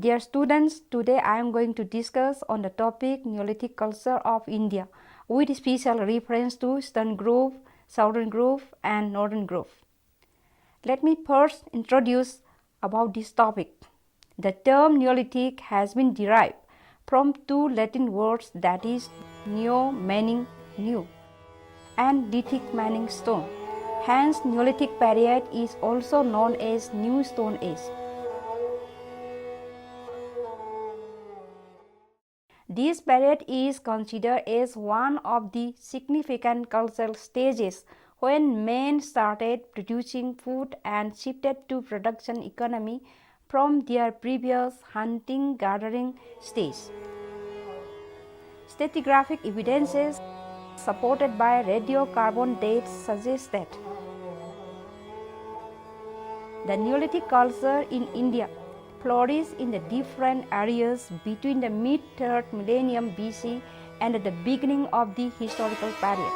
Dear students, today I am going to discuss on the topic Neolithic culture of India with special reference to Eastern Group, Southern Group and Northern Group. Let me first introduce about this topic. The term Neolithic has been derived from two Latin words, that is neo meaning new and lithic meaning stone. Hence Neolithic period is also known as New Stone Age. This period is considered as one of the significant cultural stages when men started producing food and shifted to production economy from their previous hunting-gathering stage. Stratigraphic evidences supported by radiocarbon dates suggest that the Neolithic culture in India flourished in the different areas between the mid-3rd millennium BC and the beginning of the historical period.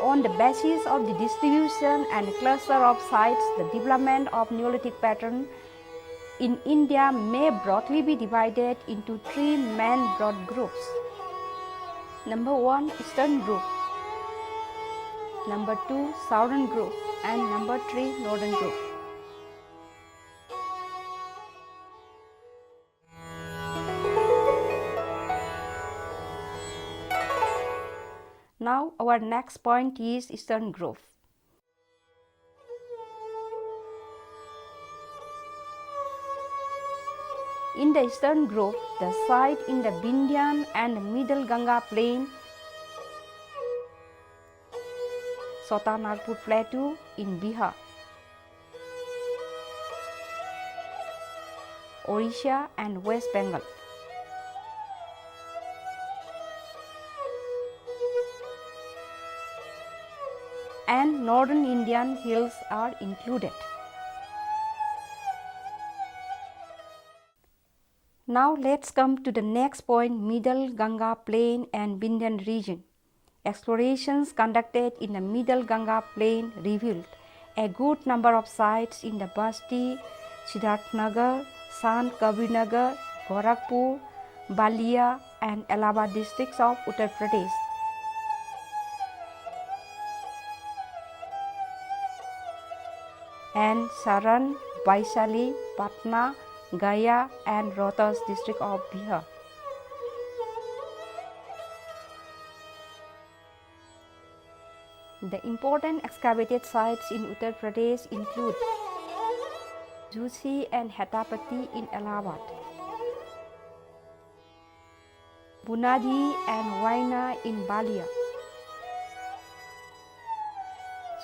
On the basis of the distribution and cluster of sites, the development of Neolithic pattern in India may broadly be divided into three main broad groups. Number 1, Eastern Group. Number 2, Southern Group, and number 3, Northern Group. Now our next point is Eastern Group. In the Eastern Group, the site in the Vindhyan and Middle Ganga plain, Chota Nagpur Plateau in Bihar, Orissa and West Bengal, and northern Indian hills are included. Now let's come to the next point, Middle Ganga plain and Vindhyan region. Explorations conducted in the Middle Ganga plain revealed a good number of sites in the Basti, Siddharthnagar, Sant Kabirnagar, Gorakhpur, Balia and Allahabad districts of Uttar Pradesh. And Saran, Vaishali, Patna, Gaya and Rohtas district of Bihar. The important excavated sites in Uttar Pradesh include Jhusi and Hetapati in Allahabad, Bunadi and Waina in Balia,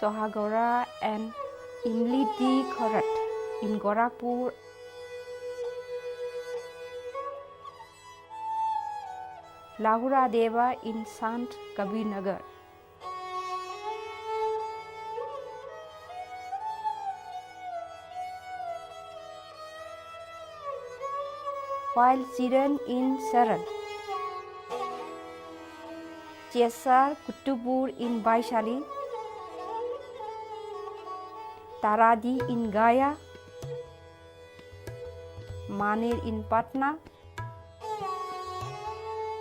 Sohagora and Imli Di Kharat in Gorakhpur, Lahura Deva in Sant Kabirnagar, while Chiran in Saran, Chesar Kuttupur in Vaishali, Taradi in Gaya, Maner in Patna,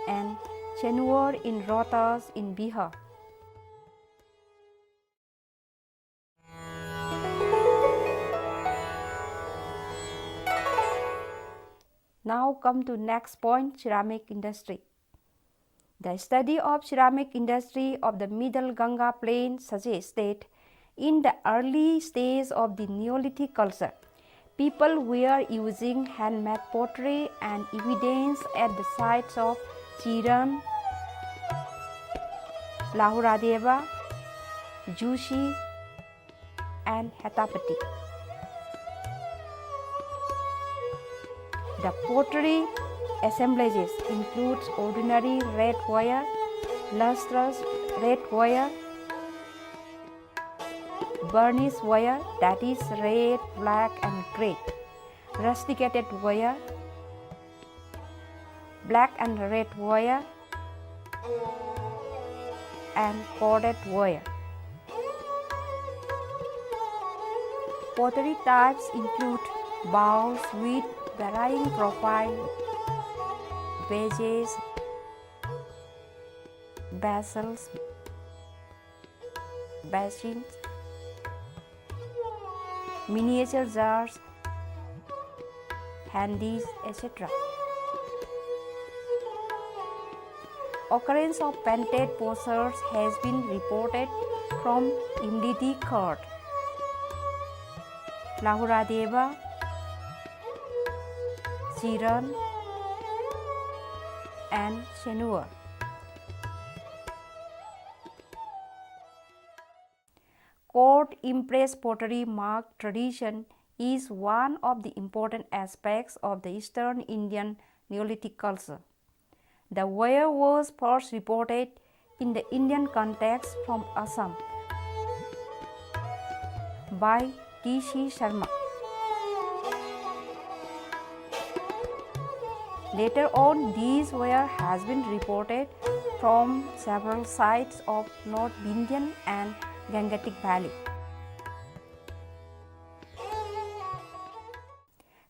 and Chenur in Rohtas in Bihar. Now come to next point, ceramic industry. The study of ceramic industry of the Middle Ganga plain suggests that in the early stage of the Neolithic culture, people were using handmade pottery and evidence at the sites of Chiran, Lahura Deva, Jhusi and Hetapati. The pottery assemblages includes ordinary red wire, lustrous red wire, burnished wire, that is red, black and grey, rusticated wire, black and red wire, and corded wire. Pottery types include bowls with varying profile, vases, vessels, basins, miniature jars, handys, etc. Occurrence of painted posters has been reported from Imli the Third, Lahuradeva, Jiran, and Shenhua. Court impress pottery mark tradition is one of the important aspects of the Eastern Indian Neolithic culture. The ware was first reported in the Indian context from Assam by T. C. Sharma. Later on, these ware has been reported from several sites of North Vindhyan and Gangetic Valley.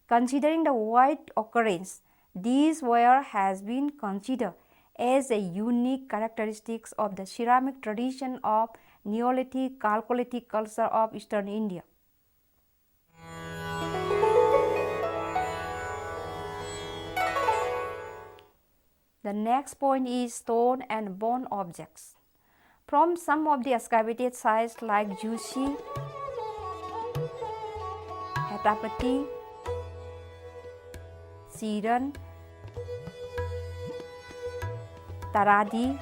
Considering the wide occurrence, these ware has been considered as a unique characteristics of the ceramic tradition of Neolithic Chalcolithic culture of Eastern India. The next point is stone and bone objects. From some of the excavated sites like Jhusi, Hetapati, Jiran, Taradi,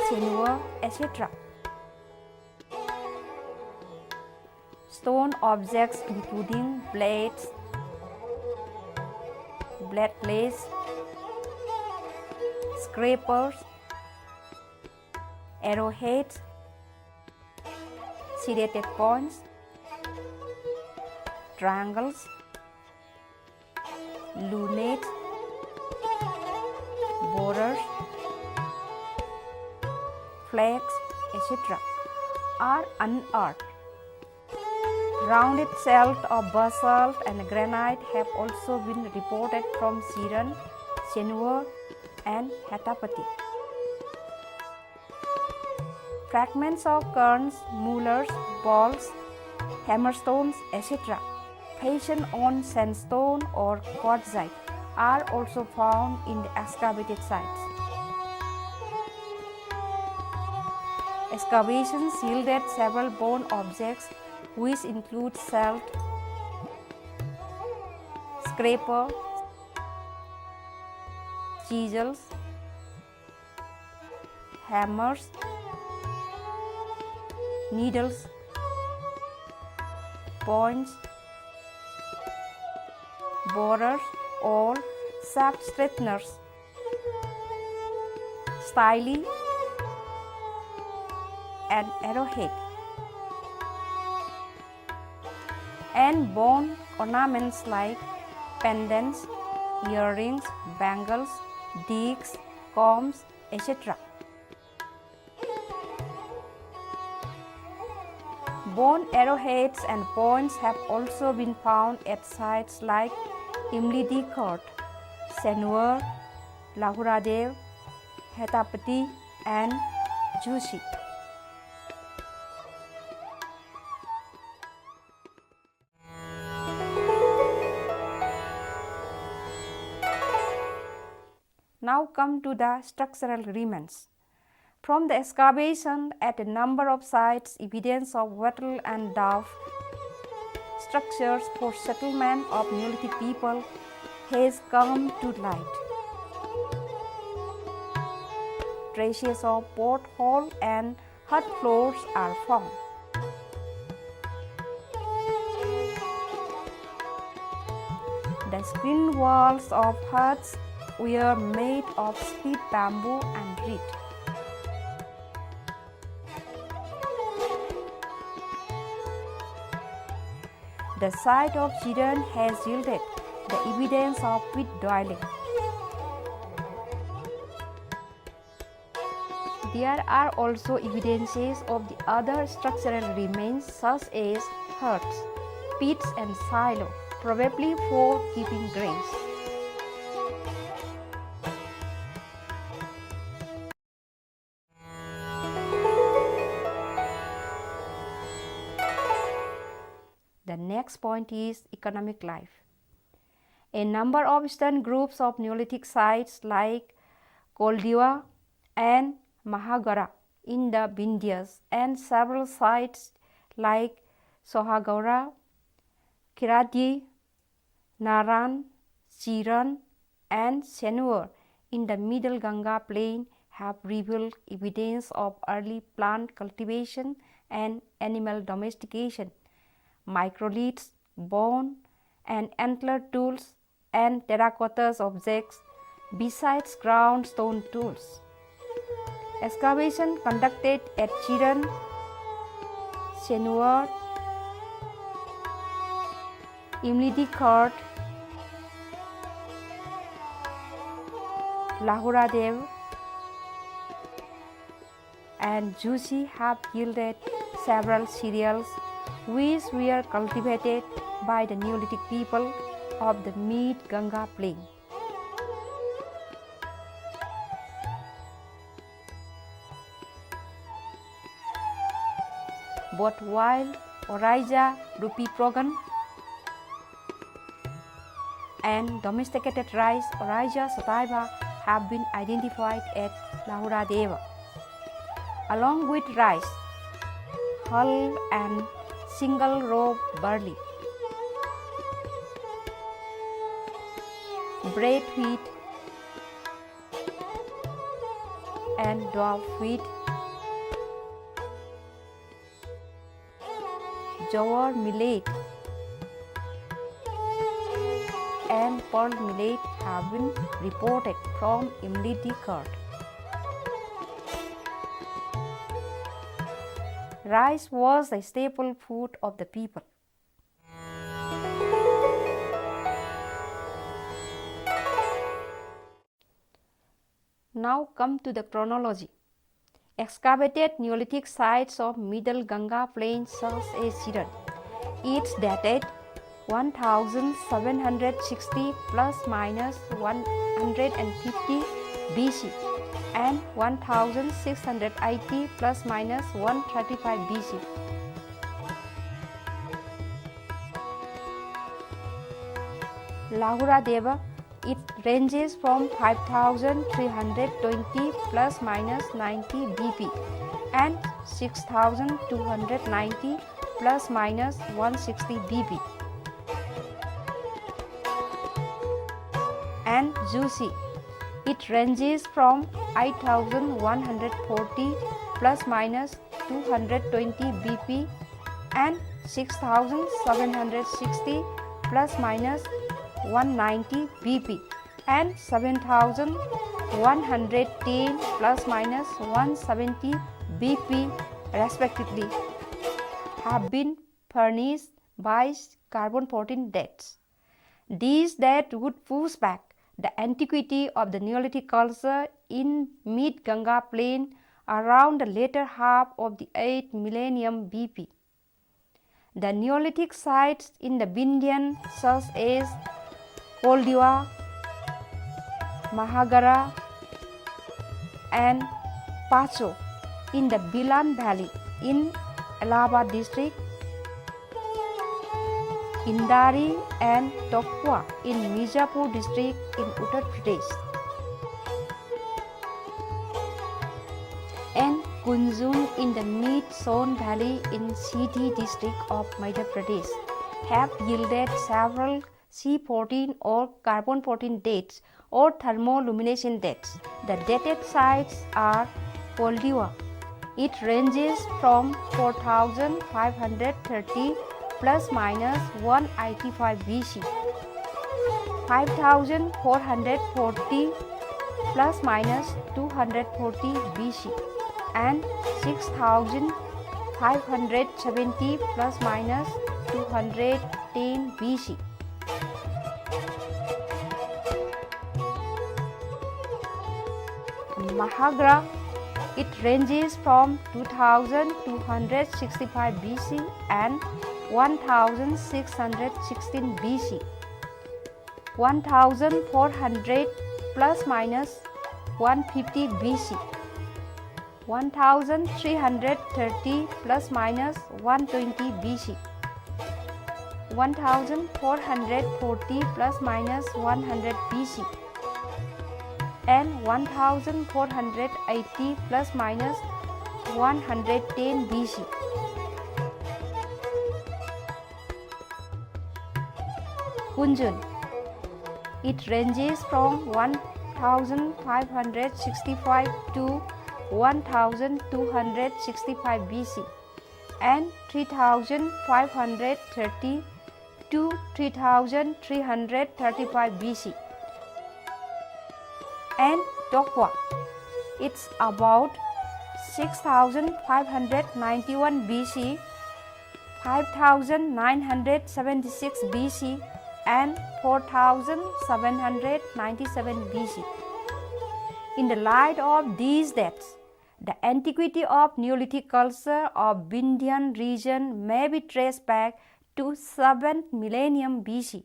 Shenhua, etc. Stone objects including blades, blade plates, scrapers, arrowheads, serrated points, triangles, lunettes, borers, flags, etc. are unearthed. Rounded shells of basalt and granite have also been reported from Jiran, Shenhua, and Hetapati. Fragments of cairns, mullers, balls, hammerstones, etc. fashioned on sandstone or quartzite are also found in the excavated sites. Excavations yielded several bone objects which include salt, scraper, chisels, hammers, needles, points, borers or shaft straighteners, styli, and arrowhead, and bone ornaments like pendants, earrings, bangles, discs, combs, etc. Bone arrowheads and points have also been found at sites like Imli the Third, Shenhua, Lahuradev, Hetapati, and Jhusi. Now come to the structural remains. From the excavation at a number of sites, evidence of wattle and dove structures for settlement of Neolithic people has come to light. Traces of porthole and hut floors are found. The screen walls of huts were made of split bamboo and reed. The site of Jiran has yielded the evidence of pit dwelling. There are also evidences of the other structural remains such as huts, pits and silo, probably for keeping grains. The next point is economic life. A number of eastern groups of Neolithic sites like Koldiwa and Mahagara in the Vindhyas and several sites like Sohagaura, Kiradi, Naran, Chiran and Senur in the middle Ganga plain have revealed evidence of early plant cultivation and animal domestication, microliths, bone and antler tools and terracotta objects besides ground stone tools. Excavation conducted at Chiran, Senur, Imlidi Khat, Lahora Dev and Jusi have yielded several cereals which were cultivated by the Neolithic people of the mid-Ganga plain. Both wild Oryza rupiprogan and domesticated rice Oryza sativa have been identified at Lahora Deva. Along with rice, hull and single row barley, bread wheat and dwarf wheat, jowar millet and pearl millet have been reported from Imlidi Khat. Rice was a staple food of the people. Now come to the chronology. Excavated Neolithic sites of Middle Ganga plain such as Chiran. It's dated 1760 plus minus 150 BC and 1680 plus minus 135 BC. Lahora Deva, it ranges from 5320 plus minus 90 BP and 6290 plus minus 160 BP. And Jusi, it ranges from 8140 plus minus 220 BP and 6760 plus minus 190 BP and 7110 plus minus 170 BP respectively have been furnished by carbon-14 dates. These dates would push back the antiquity of the Neolithic culture in mid-Ganga plain around the later half of the 8th millennium BP. The Neolithic sites in the Vindhyan such as Koldiwa, Mahagara and Pacho in the Bilan Valley in Allahabad district, Indari and Tokwa in Mijapur district in Uttar Pradesh, and Kunjun in the Mid-Son Valley in Sindhi district of Madhya Pradesh have yielded several C14 or carbon-14 dates or thermoluminescent dates. The dated sites are Koldiwa. It ranges from 4530 plus minus 185 BC, 5440 plus minus 240 BC and 6570 plus minus 210 BC. Mahagara It ranges from 2265 BC and 1616 BC, 1400 plus minus 150 BC, 1330 plus minus 120 BC, 1440 plus minus 100 BC, and 1480 plus minus 110 BC. Kunjun. It ranges from 1565 to 1265 BC and 3530 to 3335 BC. And Dokwa. It's about 6591 BC, 5976 BC and 4797 BC. In the light of these dates, the antiquity of Neolithic culture of Vindhyan region may be traced back to 7th millennium BC.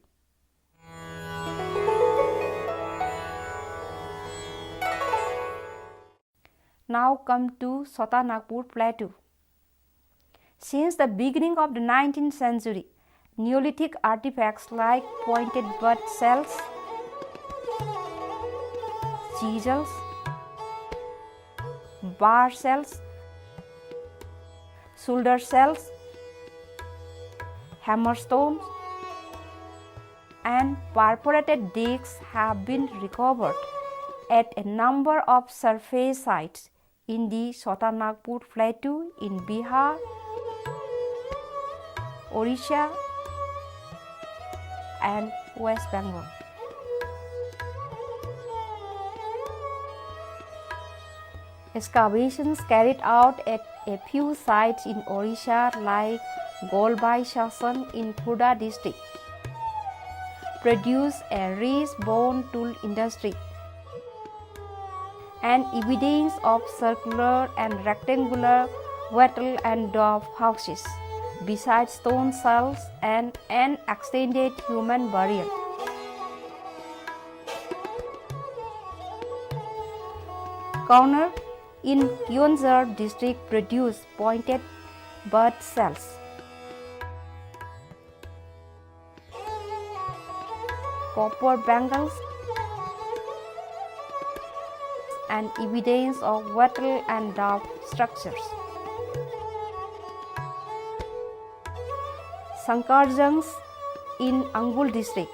Now come to Chota Nagpur Plateau. Since the beginning of the 19th century, Neolithic artifacts like pointed butt shells, chisels, bar shells, shoulder shells, hammerstones, and perforated discs have been recovered at a number of surface sites in the Chota Nagpur Plateau in Bihar, Orissa, and West Bengal. Excavations carried out at a few sites in Orissa like Golbai Shasan in Khurda district produce a rich bone tool industry and evidence of circular and rectangular wattle and dove houses, besides stone shells and an extended human burial. Corner in Kyonjar district produced pointed butt shells. Copper bangles and evidence of wattle and dove structures. Sankarjangs in Angul district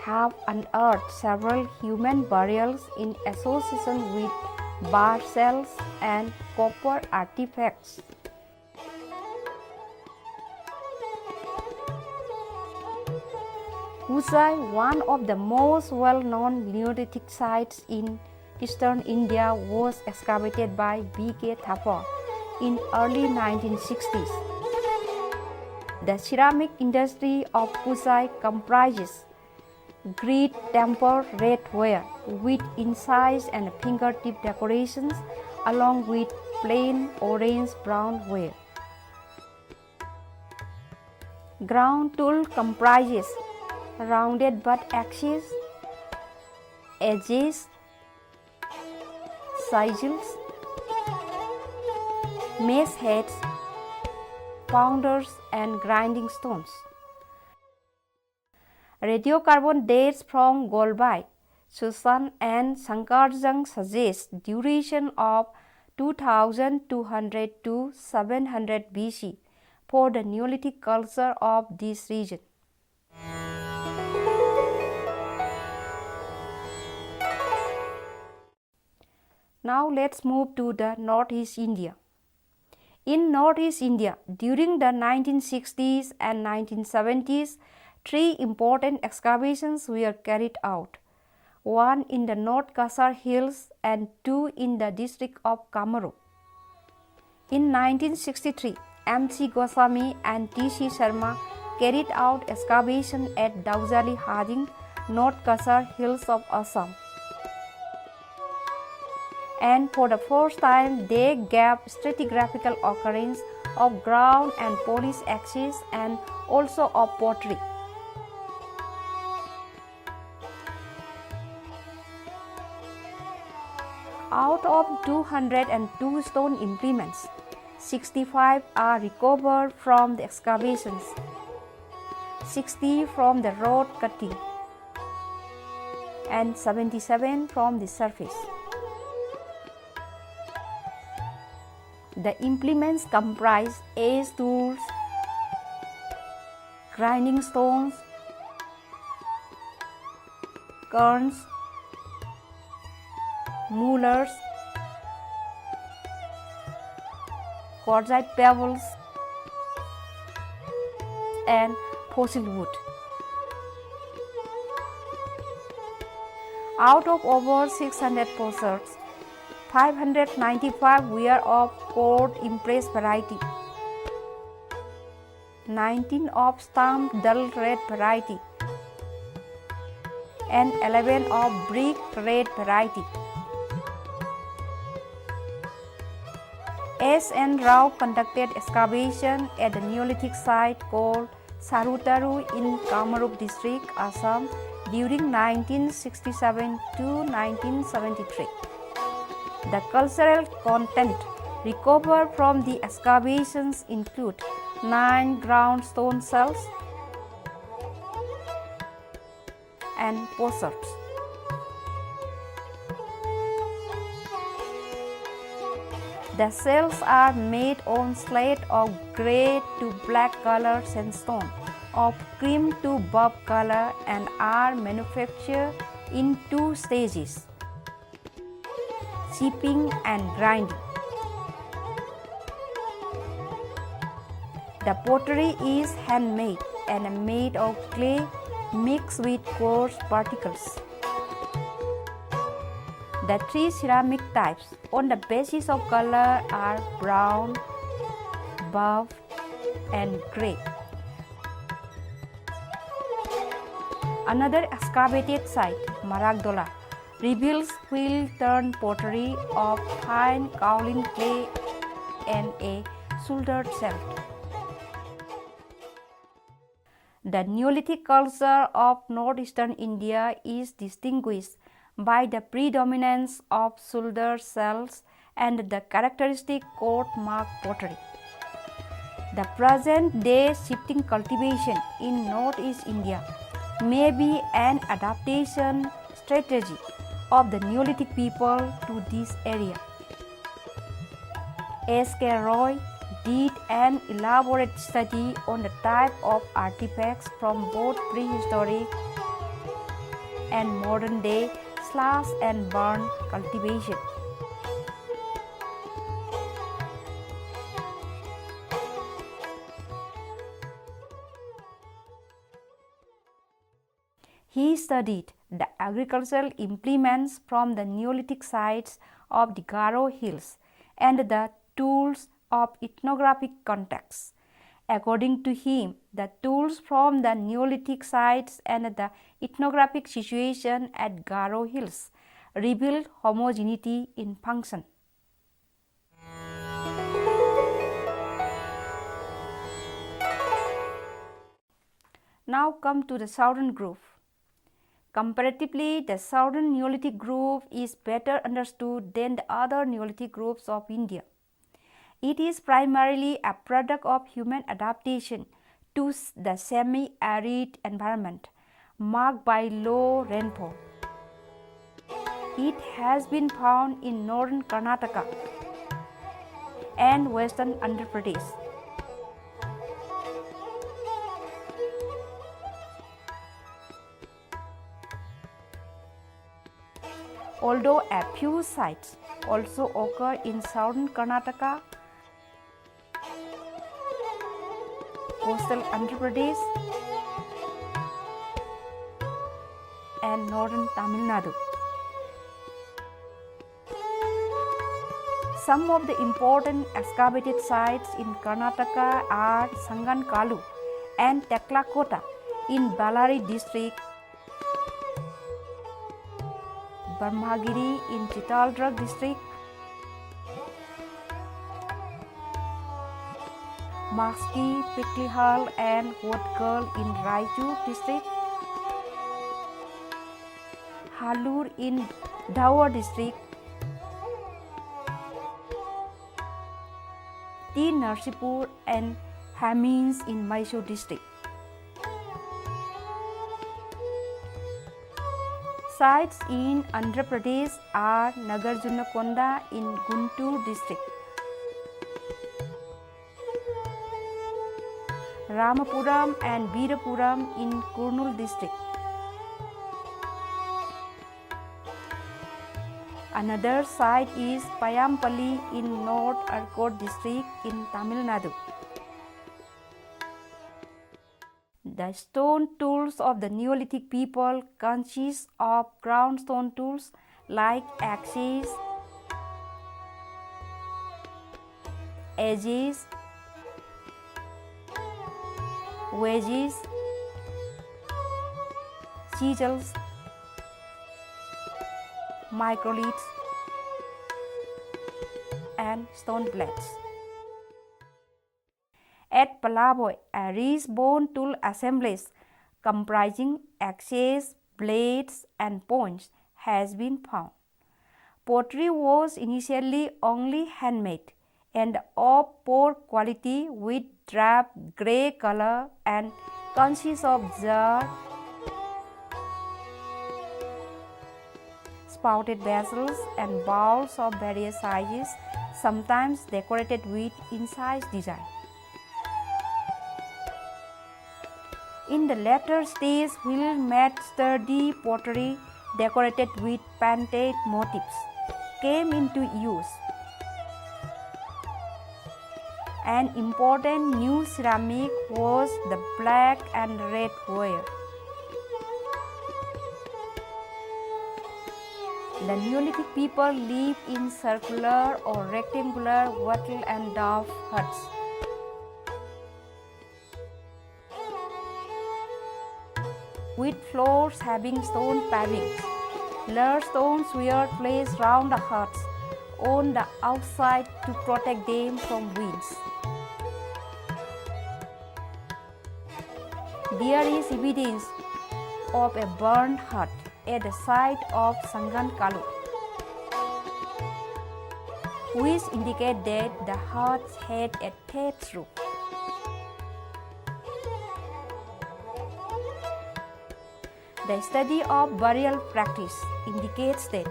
have unearthed several human burials in association with bar shells and copper artifacts. Ujjain, one of the most well-known Neolithic sites in eastern India, was excavated by B.K. Thapar in early 1960s. The ceramic industry of Ujjain comprises grit tempered red ware with incised and fingertip decorations along with plain orange-brown ware. Ground tool comprises rounded butt axes, edges, sigils, mace heads, pounders, and grinding stones. Radiocarbon dates from Golbai, Shasan, and Sankarjang suggest duration of 2200 to 700 BC for the Neolithic culture of this region. Now let's move to the Northeast India. In Northeast India, during the 1960s and 1970s, three important excavations were carried out, one in the North Kasar Hills and two in the district of Kamaru. In 1963, M.C. Goswami and T.C. Sharma carried out excavation at Daujali Hading, North Kasar Hills of Assam. and for the first time they gave stratigraphical occurrence of ground and polish axis and also of pottery. Out of 202 stone implements, 65 are recovered from the excavations, 60 from the road cutting, and 77 from the surface. The implements comprise edge tools, grinding stones, querns, mullers, quartzite pebbles, and fossil wood. Out of over 600 potsherds, 595 were of court impress variety, 19 of stamped dull red variety, and 11 of brick red variety. S. N. Rao conducted excavation at the Neolithic site called Sarutaru in Kamrup district, Assam during 1967 to 1973. The cultural content recovered from the excavations include 9 ground stone shells and potsherds. The shells are made on slate of grey to black color sandstone, of cream to buff color, and are manufactured in 2 stages: chipping and grinding. The pottery is handmade and made of clay mixed with coarse particles. The 3 ceramic types on the basis of color are brown, buff, and grey. Another excavated site, Maragdola, reveals wheel-turned pottery of fine kaolin clay and a shouldered shaft. The Neolithic culture of northeastern India is distinguished by the predominance of shoulder shells and the characteristic court mark pottery. The present-day shifting cultivation in northeast India may be an adaptation strategy of the Neolithic people to this area. S. K. Roy did an elaborate study on the type of artifacts from both prehistoric and modern-day slash and burn cultivation. He studied the agricultural implements from the Neolithic sites of the Garo Hills and the tools of ethnographic contexts. According to him, the tools from the Neolithic sites and the ethnographic situation at Garo Hills reveal homogeneity in function. Now come to the southern groove. Comparatively, the southern Neolithic groove is better understood than the other Neolithic grooves of India. It is primarily a product of human adaptation to the semi-arid environment marked by low rainfall. It has been found in northern Karnataka and western Andhra Pradesh. Although a few sites also occur in southern Karnataka, coastal Andhra Pradesh, and northern Tamil Nadu. Some of the important excavated sites in Karnataka are Sangankalu and Teklakota in Ballari district, Brahmagiri in Chitaldurg district, Maski, Piklihal and Kotkal in Raichur district, Halur in Dhawa district, T. Narsipur and Hamins in Mysore district. Sites in Andhra Pradesh are Nagarjunakonda in Guntur district, Ramapuram and Veerapuram in Kurnool district. Another site is Payampalli in North Arcot district in Tamil Nadu. The stone tools of the Neolithic people consist of ground stone tools like axes, edges, wedges, chisels, microliths, and stone blades. At Palavoy, a rich bone tool assemblage comprising axes, blades, and points has been found. Pottery was initially only handmade and of poor quality with drab grey color and consists of jar, spouted vessels, and bowls of various sizes, sometimes decorated with incised design. In the latter stage, wheel-made sturdy pottery decorated with painted motifs came into use. An important new ceramic was the black and red ware. The Neolithic people lived in circular or rectangular wattle and dove huts. With floors having stone pavings. Large stones were placed round the huts on the outside to protect them from winds. There is evidence of a burned hut at the site of Sangan Kalu, which indicate that the hut had a thatched roof. The study of burial practice indicates that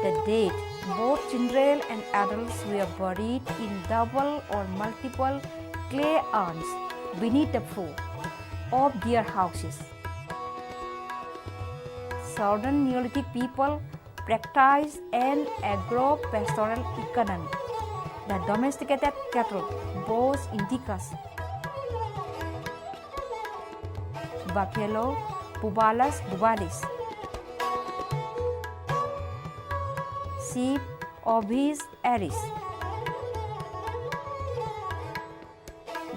the dead, both children and adults, were buried in double or multiple clay urns beneath the floor of their houses. Southern Neolithic people practiced an agro-pastoral economy. The domesticated cattle, Bos indicus, buffalo, Bubales bubalis, sheep, Ovis aris,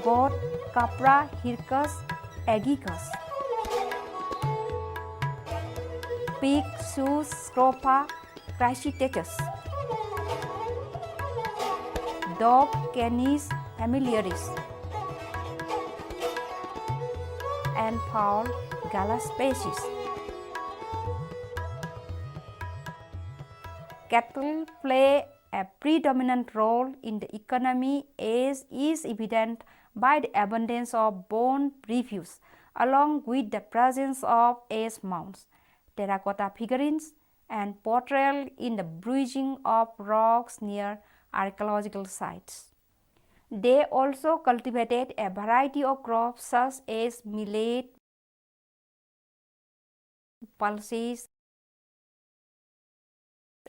goat, Capra hircus agicus, pig, Sus scrofa crassitechus, dog, Canis familiaris, and fowl, Gallus species. Cattle play a predominant role in the economy, as is evident by the abundance of bone refuse, along with the presence of ash mounds, terracotta figurines, and portrayal in the bruising of rocks near archaeological sites. They also cultivated a variety of crops such as millet, pulses,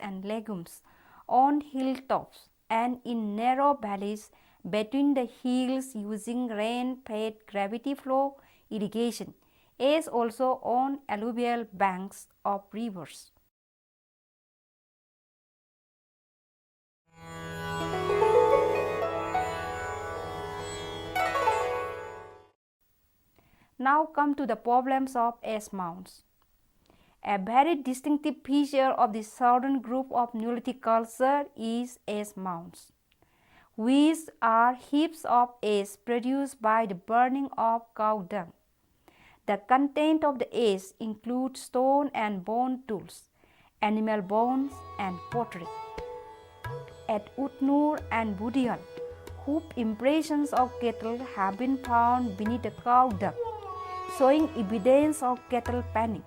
and legumes on hilltops and in narrow valleys between the hills using rain-fed gravity flow irrigation, as also on alluvial banks of rivers. Now come to the problems of ash mounds. A very distinctive feature of the southern group of Neolithic culture is ash mounds, which are heaps of ash produced by the burning of cow dung. The content of the ash includes stone and bone tools, animal bones, and pottery. At Utnur and Budial, hoof impressions of cattle have been found beneath the cow dung, showing evidence of cattle penning.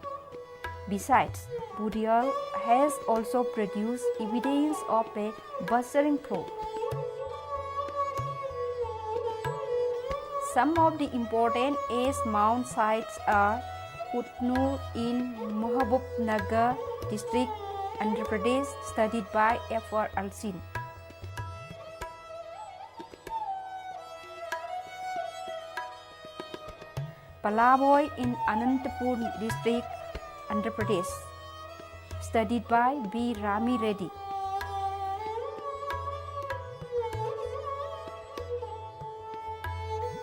Besides, Budial has also produced evidence of a bustling floor. Some of the important ash mound sites are Utnur in Mahabubnagar district, Andhra Pradesh, studied by F.R. Alsin. Palavoy in Anantapur district, Andhra Pradesh, studied by B. Rami Reddy.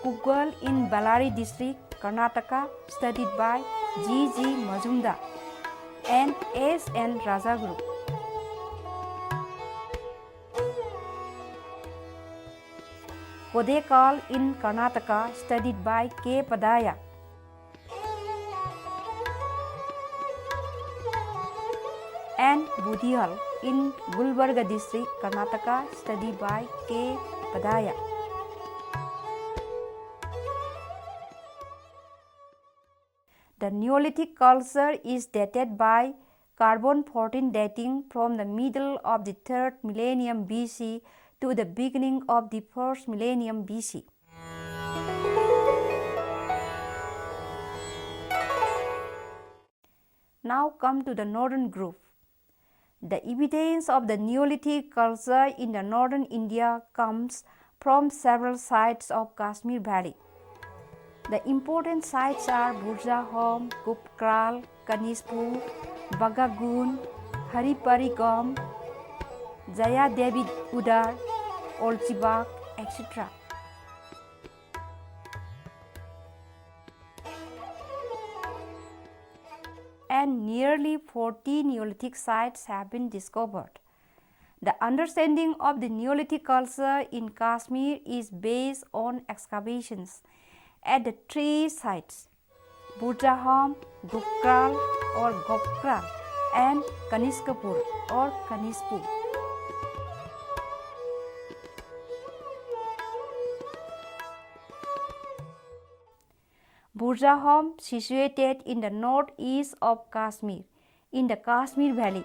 Kugal in Ballari district, Karnataka, studied by G. G. Majumdar and S. N. Rajaguru. Kodekal in Karnataka, studied by K. Padaya. And Budial in Gulbarga district, Karnataka, studied by K. Padaya. The Neolithic culture is dated by carbon-14 dating from the middle of the 3rd millennium BC to the beginning of the 1st millennium BC. Now come to the northern group. The evidence of the Neolithic culture in the northern India comes from several sites of Kashmir Valley. The important sites are Burjahom, Gupkral, Kanispur, Bagagun, Hariparigam, Jaya Devi Udar, Olchibak, etc. And nearly 40 Neolithic sites have been discovered. The understanding of the Neolithic culture in Kashmir is based on excavations at the 3 sites, Burjahom, Gupkral or Gopkral, and Kaniskapur or Kanispur. Burjahom, situated in the northeast of Kashmir, in the Kashmir Valley,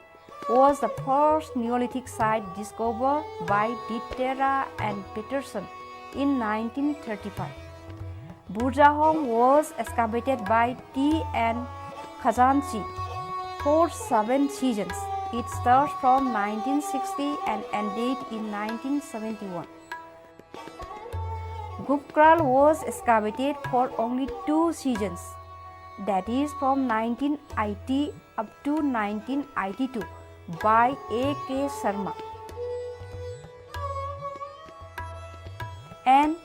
was the first Neolithic site discovered by Dittera and Peterson in 1935. Burjahom was excavated by T. N. Khazanchi for 7 seasons. It starts from 1960 and ended in 1971. Gupkral was excavated for only 2 seasons, that is from 1980 up to 1982 by A. K. Sharma. And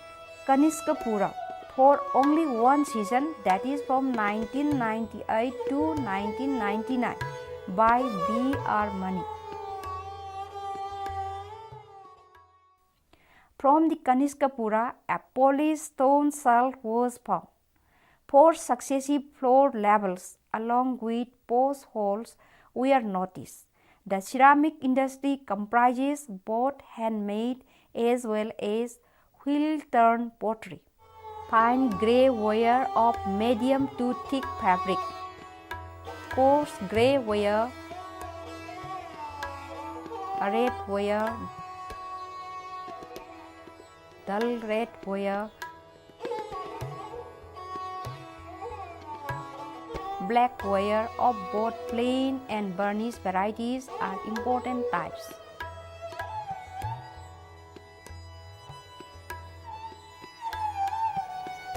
Kaniskapura for only 1 season, that is from 1998 to 1999 by B. R. Mani. From the Kaniskapura, a polished stone shelf was found. 4 successive floor levels along with post holes were noticed. The ceramic industry comprises both handmade as well as wheel-turned pottery. Fine grey wire of medium to thick fabric, coarse grey wire, red wire, dull red wire, black wire of both plain and burnished varieties are important types.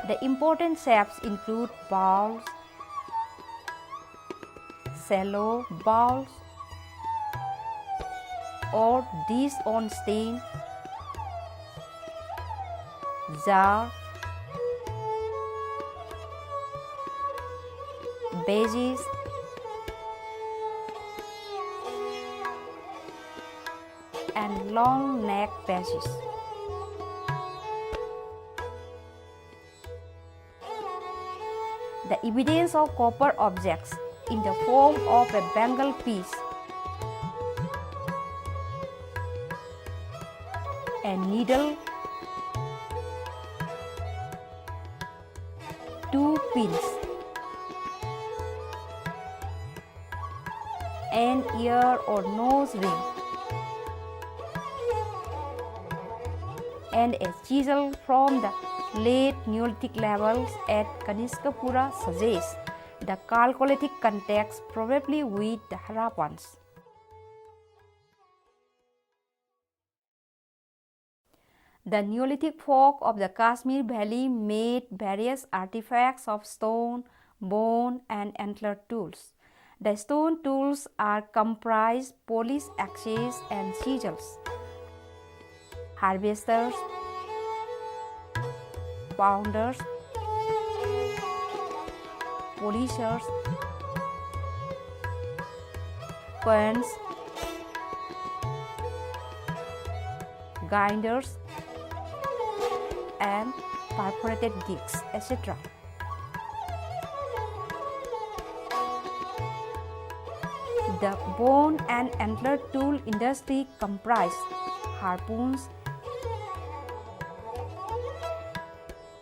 The important shapes include bowls, shallow bowls, or dish on stand, jar, vases, and long neck badges. The evidence of copper objects in the form of a bangle piece, a needle, 2 pins, an ear or nose ring, and a chisel from the late Neolithic levels at Kanishkapura suggests the Chalcolithic context, probably with the Harappans. The Neolithic folk of the Kashmir Valley made various artifacts of stone, bone, and antler tools. The stone tools are comprised polish axes and chisels, harvesters, pounders, polishers, querns, grinders, and perforated discs, etc. The bone and antler tool industry comprise harpoons,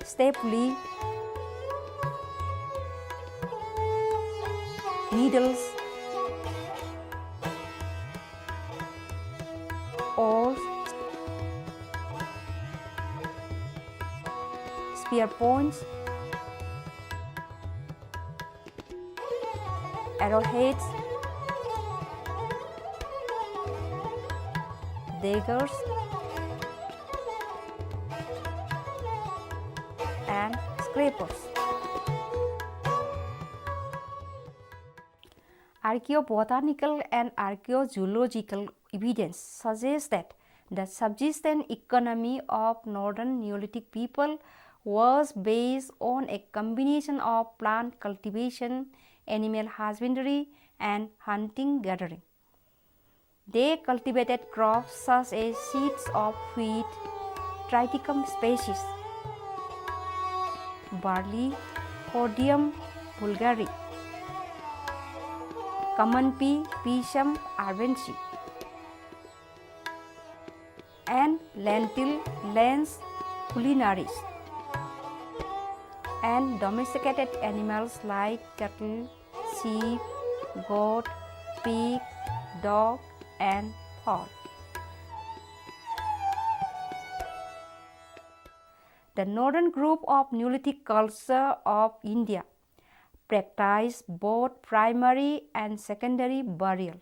staples, needles, oars, spear points, arrowheads, daggers, and scrapers. Archaeobotanical and archaeozoological evidence suggests that the subsistence economy of northern Neolithic people was based on a combination of plant cultivation, animal husbandry, and hunting gathering. They cultivated crops such as seeds of wheat, triticum species, barley, Cordium vulgare, common pea, Pisum arvensi, and lentil, Lens culinaris, and domesticated animals like cattle, sheep, goat, pig, dog, and fowl. The northern group of Neolithic culture of India practiced both primary and secondary burial.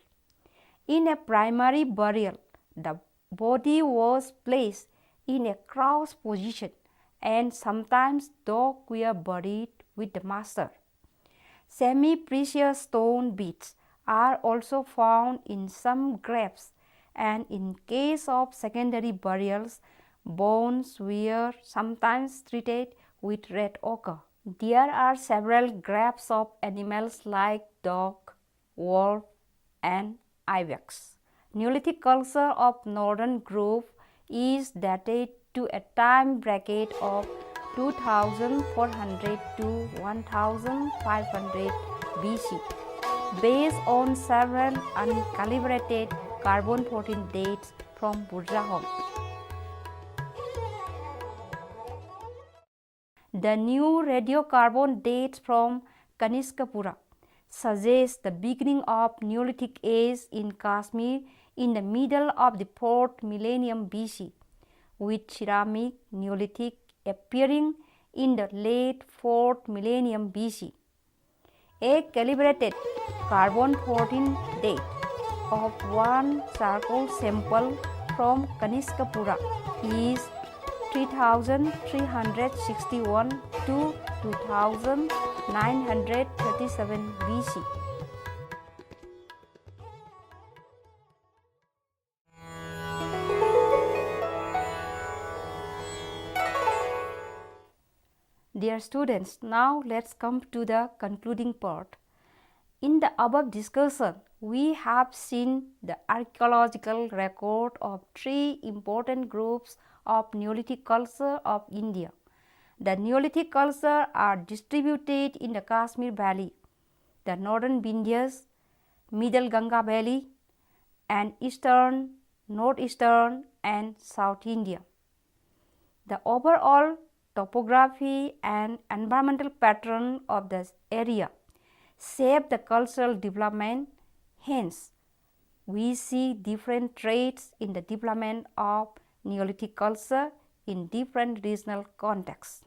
In a primary burial, the body was placed in a crouched position, and sometimes dogs were buried with the master. Semi-precious stone beads are also found in some graves, and in case of secondary burials, bones were sometimes treated with red ochre. There are several graves of animals like dog, wolf, and ibex. Neolithic culture of northern group is dated to a time bracket of 2400 to 1500 BC, based on several uncalibrated carbon-14 dates from Burjahom. The new radiocarbon dates from Kanishkapura suggest the beginning of Neolithic age in Kashmir in the middle of the 4th millennium BC, with ceramic Neolithic appearing in the late 4th millennium BC. A calibrated carbon-14 date of one charcoal sample from Kanishkapura is 3361 to 2937 BC. Dear students, now let's come to the concluding part. In the above discussion, we have seen the archaeological record of three important groups of Neolithic culture of India. The Neolithic culture are distributed in the Kashmir Valley, the northern Vindhyas, middle Ganga Valley, and eastern, northeastern, and South India. The overall topography and environmental pattern of this area shape the cultural development. Hence, we see different traits in the development of Neolithic culture in different regional contexts.